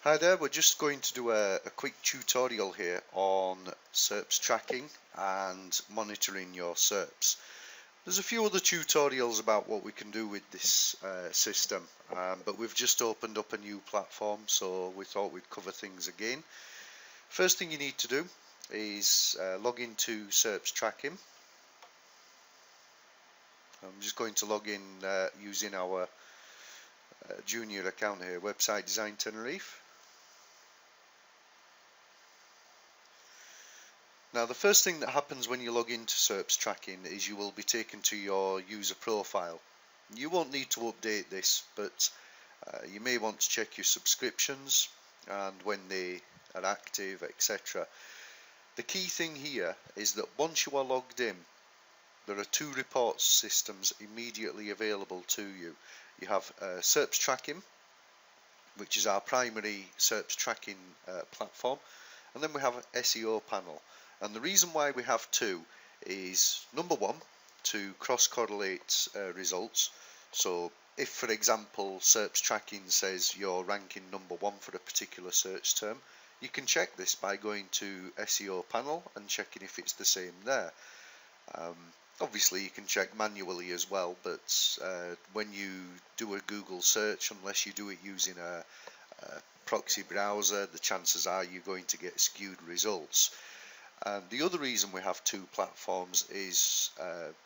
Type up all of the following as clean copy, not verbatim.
Hi there, we're just going to do a quick tutorial here on SERPs tracking and monitoring your SERPs. There's a few other tutorials about what we can do with this system, but we've just opened up a new platform, so we thought we'd cover things again. First thing you need to do is log into SERPs Tracking. I'm just going to log in using our junior account here, Website Design Tenerife. Now the first thing that happens when you log into SERPs Tracking is you will be taken to your user profile. You won't need to update this, but you may want to check your subscriptions and when they are active, etc. The key thing here is that once you are logged in, there are two report systems immediately available to you. You have SERPs Tracking, which is our primary SERPs tracking platform, and then we have SEO Panel. And the reason why we have two is, number one, to cross-correlate results. So if, for example, SERPs Tracking says you're ranking number one for a particular search term, you can check this by going to SEO Panel and checking if it's the same there. Obviously you can check manually as well, but when you do a Google search, unless you do it using a proxy browser, the chances are you're going to get skewed results. The other reason we have two platforms is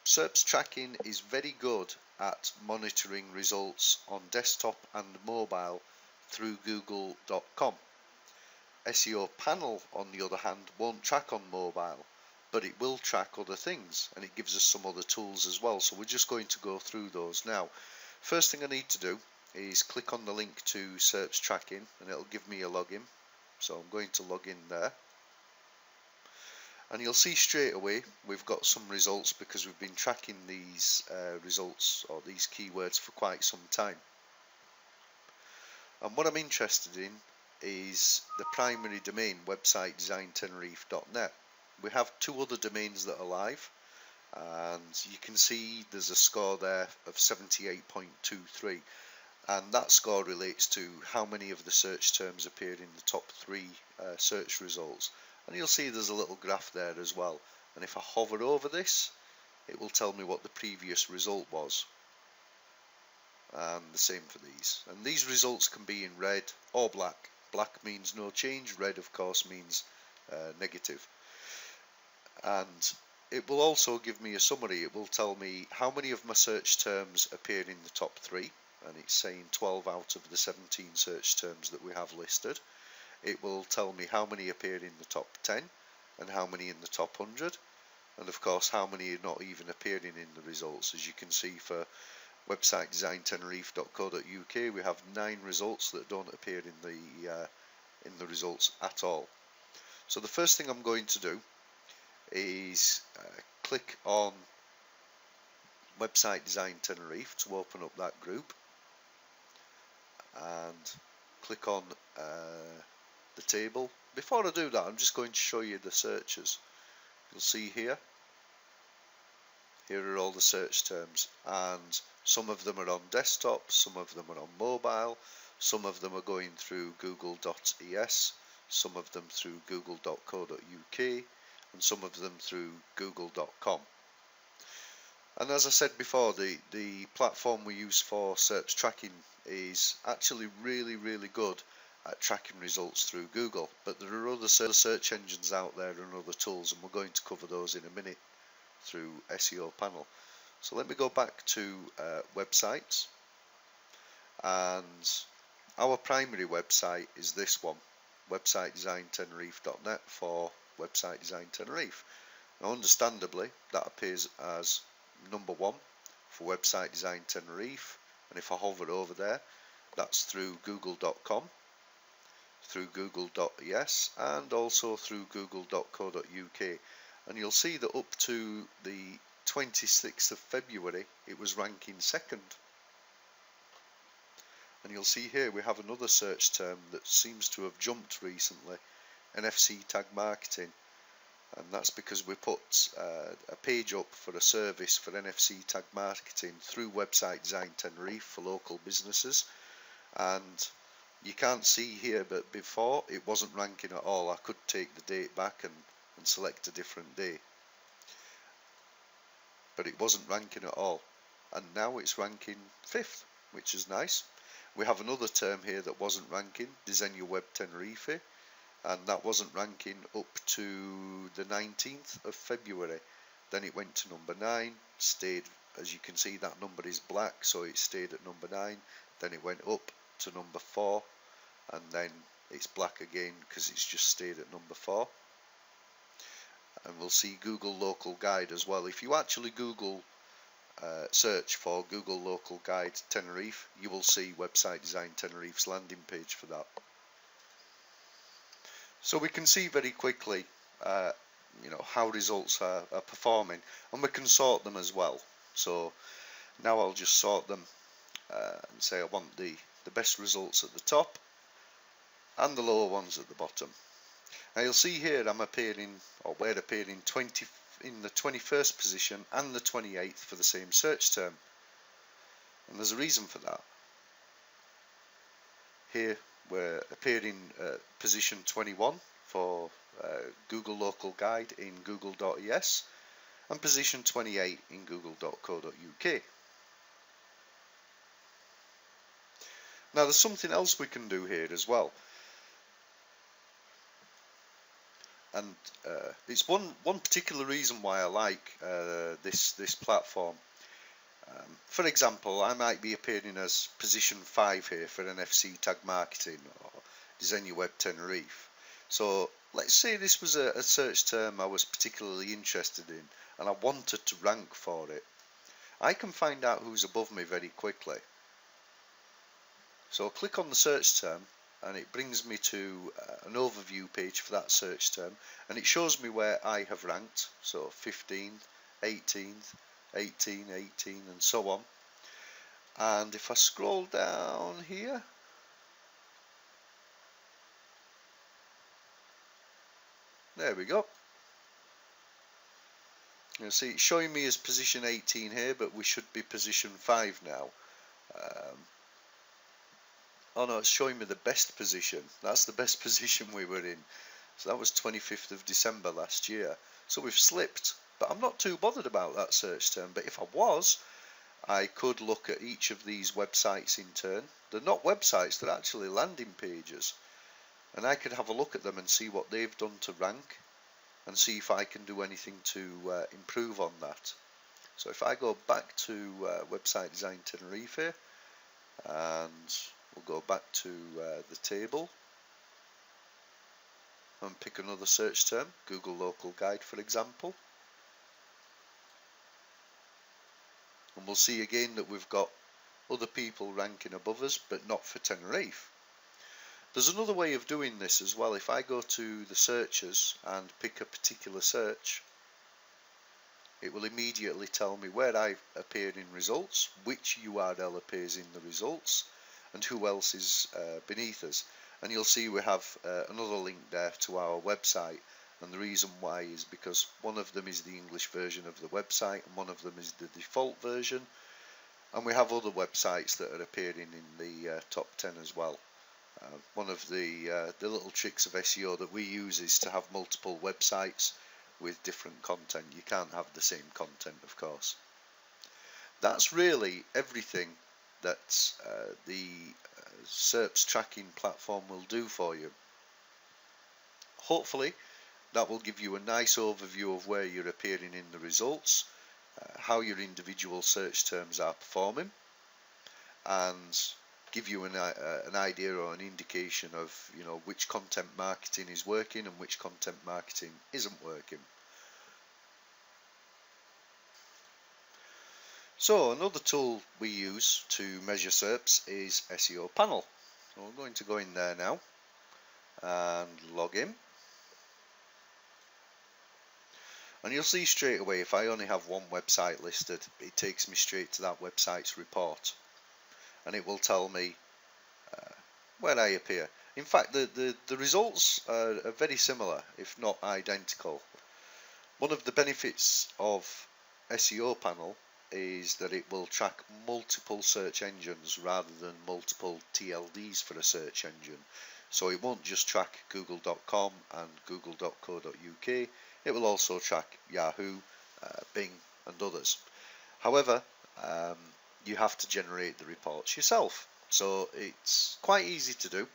SERPs Tracking is very good at monitoring results on desktop and mobile through google.com. SEO Panel, on the other hand, won't track on mobile, but it will track other things, and it gives us some other tools as well. So we're just going to go through those now. First thing I need to do is click on the link to SERPs Tracking, and it'll give me a login. So I'm going to log in there. And you'll see straight away we've got some results because we've been tracking these results or these keywords for quite some time. And what I'm interested in is the primary domain, websitedesigntenerife.net. We have two other domains that are live, and you can see there's a score there of 78.23, and that score relates to how many of the search terms appeared in the top three search results. And you'll see there's a little graph there as well, and if I hover over this, it will tell me what the previous result was, and the same for these. And these results can be in red or black. Black means no change, red of course means negative. And it will also give me a summary. It will tell me how many of my search terms appeared in the top three, and it's saying 12 out of the 17 search terms that we have listed. It will tell me how many appeared in the top 10 and how many in the top 100, and of course how many are not even appearing in the results. As you can see, for websitedesigntenerife.co.uk we have 9 results that don't appear in the results at all. So the first thing I'm going to do is click on Website Design Tenerife to open up that group, and click on the table. Before I do that, I'm just going to show you the searches. You'll see here are all the search terms, and some of them are on desktop, some of them are on mobile, some of them are going through google.es, some of them through google.co.uk, and some of them through google.com. And as I said before, the platform we use for SERPs tracking is actually really good at tracking results through Google, but there are other search engines out there and other tools, and we're going to cover those in a minute through SEO Panel. So let me go back to websites, and our primary website is this one, websitedesigntenerife.net for Website Design Tenerife. Now understandably that appears as number one for Website Design Tenerife, and if I hover over there, that's through google.com, through google.es, and also through google.co.uk. And you'll see that up to the 26th of February it was ranking second. And you'll see here we have another search term that seems to have jumped recently, NFC tag marketing, and that's because we put a page up for a service for NFC tag marketing through Website Design Tenerife for local businesses, and You can't see here, but before it wasn't ranking at all. I could take the date back and select a different day, but it wasn't ranking at all, and now it's ranking 5th, which is nice. We have another term here that wasn't ranking, Diseño Web Tenerife, and that wasn't ranking up to the 19th of February. Then it went to number 9, stayed, as you can see that number is black, so it stayed at number 9. Then it went up to number 4, and then it's black again because it's just stayed at number 4. And we'll see Google Local Guide as well. If you actually Google search for Google Local Guide Tenerife, you will see Website Design Tenerife's landing page for that. So we can see very quickly how results are performing, and we can sort them as well. So now I'll just sort them and say I want the best results at the top and the lower ones at the bottom. Now you'll see here I'm appearing, or we're appearing in the 21st position and the 28th for the same search term, and there's a reason for that. Here we're appearing position 21 for Google Local Guide in google.es and position 28 in google.co.uk. Now there's something else we can do here as well, and it's one particular reason why I like this platform. For example, I might be appearing as position 5 here for NFC tag marketing or Diseño Web Tenerife. So let's say this was a search term I was particularly interested in and I wanted to rank for it. I can find out who's above me very quickly. So I'll click on the search term and it brings me to an overview page for that search term, and it shows me where I have ranked, so 15th, 18th, 18, 18 and so on. And if I scroll down here, there we go. You'll see it's showing me as position 18 here, but we should be position 5 now. Oh no, it's showing me the best position. That's the best position we were in. So that was 25th of December last year. So we've slipped, but I'm not too bothered about that search term. But if I was, I could look at each of these websites in turn. They're not websites, they're actually landing pages. And I could have a look at them and see what they've done to rank and see if I can do anything to improve on that. So if I go back to Website Design Tenerife and we'll go back to the table and pick another search term, Google Local Guide for example. And we'll see again that we've got other people ranking above us, but not for Tenerife. There's another way of doing this as well. If I go to the searches and pick a particular search, it will immediately tell me where I appear in results, which URL appears in the results, and who else is beneath us. And you'll see we have another link there to our website, and the reason why is because one of them is the English version of the website and one of them is the default version, and we have other websites that are appearing in the top 10 as well. One of the little tricks of SEO that we use is to have multiple websites with different content. You can't have the same content, of course. That's really everything that the SERPs tracking platform will do for you. Hopefully that will give you a nice overview of where you're appearing in the results, how your individual search terms are performing, and give you an idea or an indication of which content marketing is working and which content marketing isn't working. So another tool we use to measure SERPs is SEO Panel. So we're going to go in there now and log in. And you'll see straight away if I only have one website listed, it takes me straight to that website's report. And it will tell me where I appear. In fact, the results are very similar, if not identical. One of the benefits of SEO Panel is that it will track multiple search engines rather than multiple TLDs for a search engine. So it won't just track google.com and google.co.uk, it will also track Yahoo, Bing and others. However, you have to generate the reports yourself. So it's quite easy to do.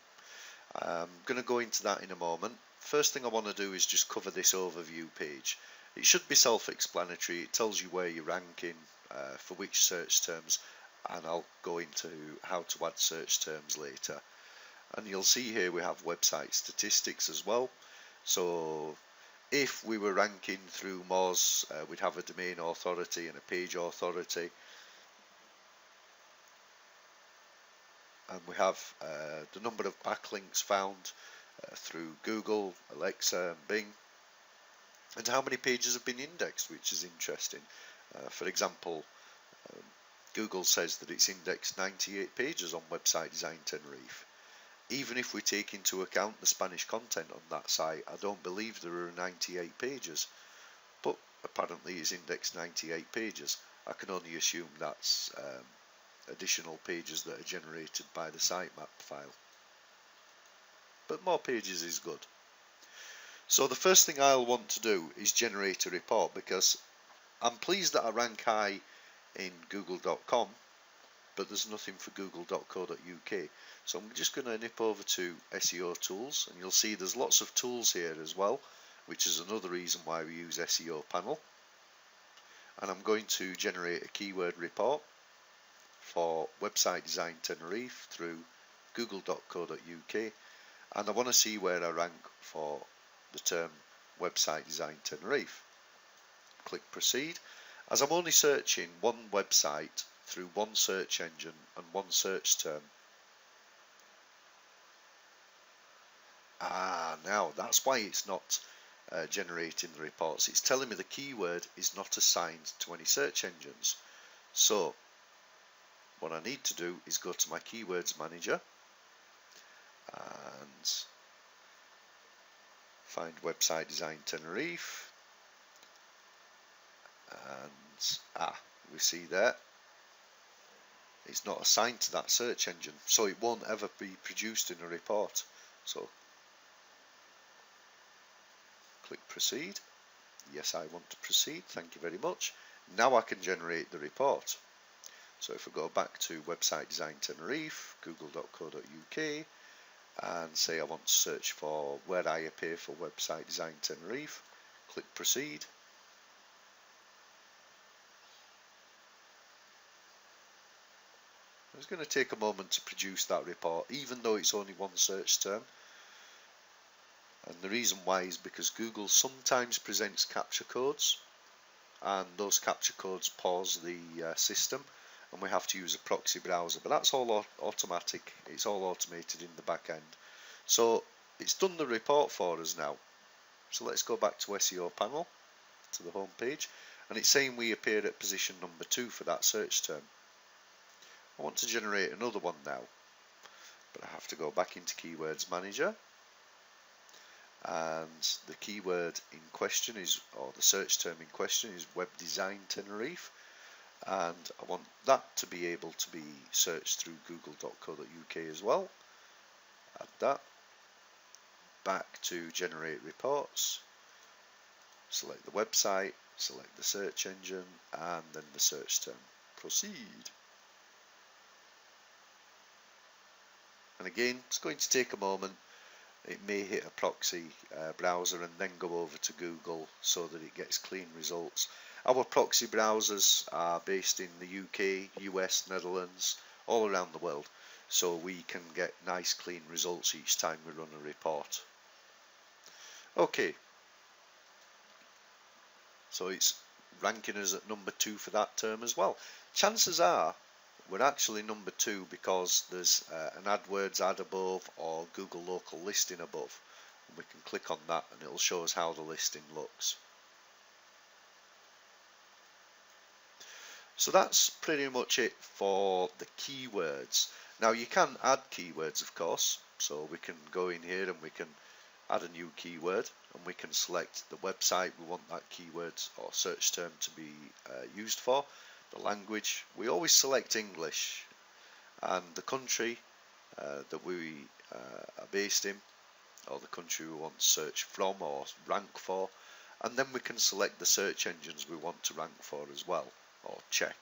I'm going to go into that in a moment. First thing I want to do is just cover this overview page. It should be self-explanatory. It tells you where you're ranking for which search terms, and I'll go into how to add search terms later. And you'll see here we have website statistics as well. So if we were ranking through Moz, we'd have a domain authority and a page authority. And we have the number of backlinks found through Google, Alexa and Bing, and how many pages have been indexed, which is interesting. For example, Google says that it's indexed 98 pages on Website Design Tenerife. Even if we take into account the Spanish content on that site, I don't believe there are 98 pages, but apparently it's indexed 98 pages. I can only assume that's additional pages that are generated by the sitemap file. But more pages is good. So the first thing I'll want to do is generate a report, because I'm pleased that I rank high in google.com, but there's nothing for google.co.uk. So I'm just going to nip over to SEO tools, and you'll see there's lots of tools here as well, which is another reason why we use SEO Panel. And I'm going to generate a keyword report for Website Design Tenerife through google.co.uk, and I want to see where I rank for the term Website Design Tenerife. Click Proceed. As I'm only searching one website through one search engine and one search term. Now that's why it's not generating the reports. It's telling me the keyword is not assigned to any search engines. So what I need to do is go to my keywords manager and find Website Design Tenerife, and we see there it's not assigned to that search engine, so it won't ever be produced in a report. So click Proceed. Yes, I want to proceed, thank you very much. Now I can generate the report. So if I go back to Website Design Tenerife, google.co.uk, and say I want to search for where I appear for Website Design Tenerife, click Proceed. It's going to take a moment to produce that report, even though it's only one search term. And the reason why is because Google sometimes presents captcha codes, and those captcha codes pause the system, and we have to use a proxy browser, but that's all automatic. It's all automated in the back end. So it's done the report for us now. So let's go back to SEO Panel, to the home page, and it's saying we appear at position number 2 for that search term. I want to generate another one now, but I have to go back into Keywords Manager, and the keyword in question is, or the search term in question is Web Design Tenerife, and I want that to be able to be searched through google.co.uk as well. Add that. Back to Generate Reports, select the website, select the search engine, and then the search term. Proceed. And again, it's going to take a moment. It may hit a proxy browser and then go over to Google so that it gets clean results. Our proxy browsers are based in the UK, US, Netherlands, all around the world, so we can get nice clean results each time we run a report. Okay, so it's ranking us at number 2 for that term as well. Chances are we're actually number 2 because there's an AdWords ad above or Google local listing above, and we can click on that and it'll show us how the listing looks. So that's pretty much it for the keywords. Now you can add keywords, of course, so we can go in here and we can add a new keyword, and we can select the website we want that keyword or search term to be used for. The language, we always select English, and the country that we are based in, or the country we want to search from or rank for, and then we can select the search engines we want to rank for as well, or check.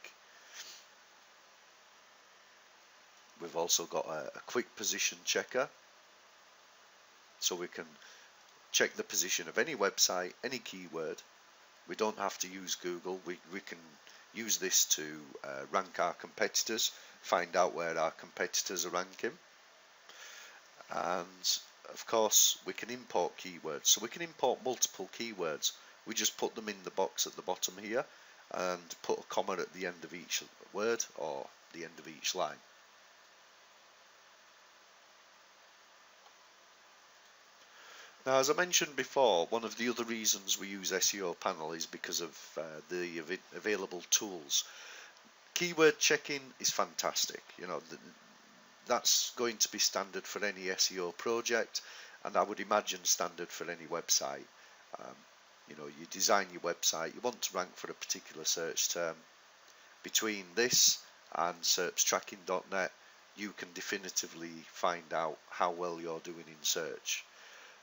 We've also got a quick position checker, so we can check the position of any website, any keyword. We don't have to use Google, we can use this to rank our competitors, find out where our competitors are ranking. And of course we can import keywords, so we can import multiple keywords. We just put them in the box at the bottom here and put a comma at the end of each word or the end of each line. Now, as I mentioned before, one of the other reasons we use SEO Panel is because of the available tools. Keyword checking is fantastic. You know, that's going to be standard for any SEO project, and I would imagine standard for any website. You know, you design your website, you want to rank for a particular search term. Between this and SERPSTracking.net, you can definitively find out how well you're doing in search.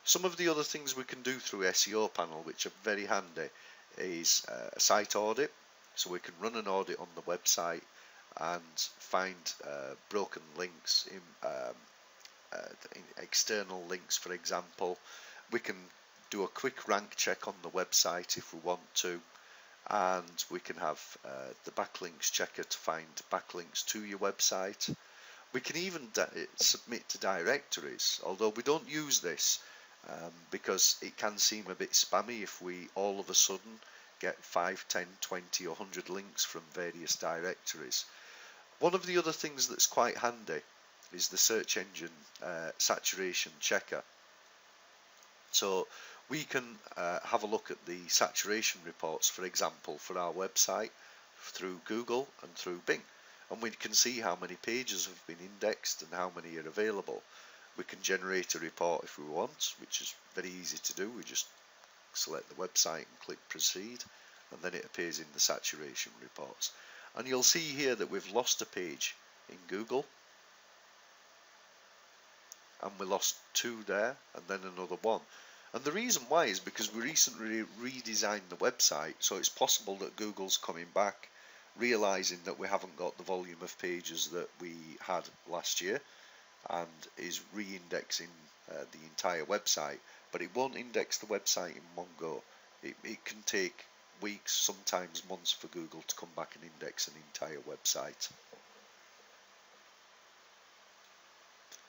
Some of the other things we can do through SEO Panel, which are very handy, is a site audit. So we can run an audit on the website and find broken links, in external links, for example. We can do a quick rank check on the website if we want to, and we can have the backlinks checker to find backlinks to your website. We can even submit to directories, although we don't use this because it can seem a bit spammy if we all of a sudden get 5, 10, 20 or 100 links from various directories. One of the other things that's quite handy is the search engine saturation checker. So we can have a look at the saturation reports, for example, for our website through Google and through Bing, and we can see how many pages have been indexed and how many are available. We can generate a report if we want, which is very easy to do. We just select the website and click proceed, and then it appears in the saturation reports. And you'll see here that we've lost a page in Google, and we lost 2 there, and then another 1. And the reason why is because we recently redesigned the website, so it's possible that Google's coming back, realizing that we haven't got the volume of pages that we had last year, and is re-indexing the entire website. But it won't index the website in one go. It can take weeks, sometimes months, for Google to come back and index an entire website.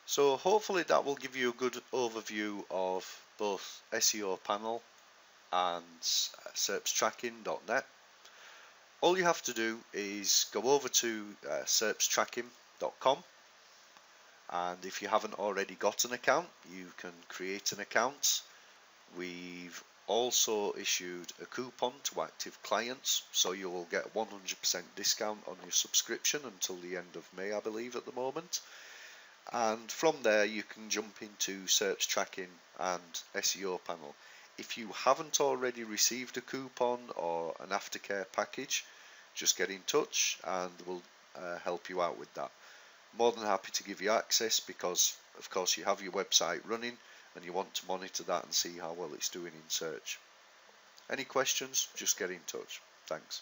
So hopefully that will give you a good overview of both SEO Panel and SERPSTracking.net. All you have to do is go over to SERPSTracking.com, and if you haven't already got an account, you can create an account. We've also issued a coupon to active clients, so you will get 100% discount on your subscription until the end of May, I believe, at the moment. And from there you can jump into SERPs Tracking and SEO Panel. If you haven't already received a coupon or an aftercare package, just get in touch and we'll help you out with that. More than happy to give you access, because of course you have your website running and you want to monitor that and see how well it's doing in search. Any questions, just get in touch. Thanks.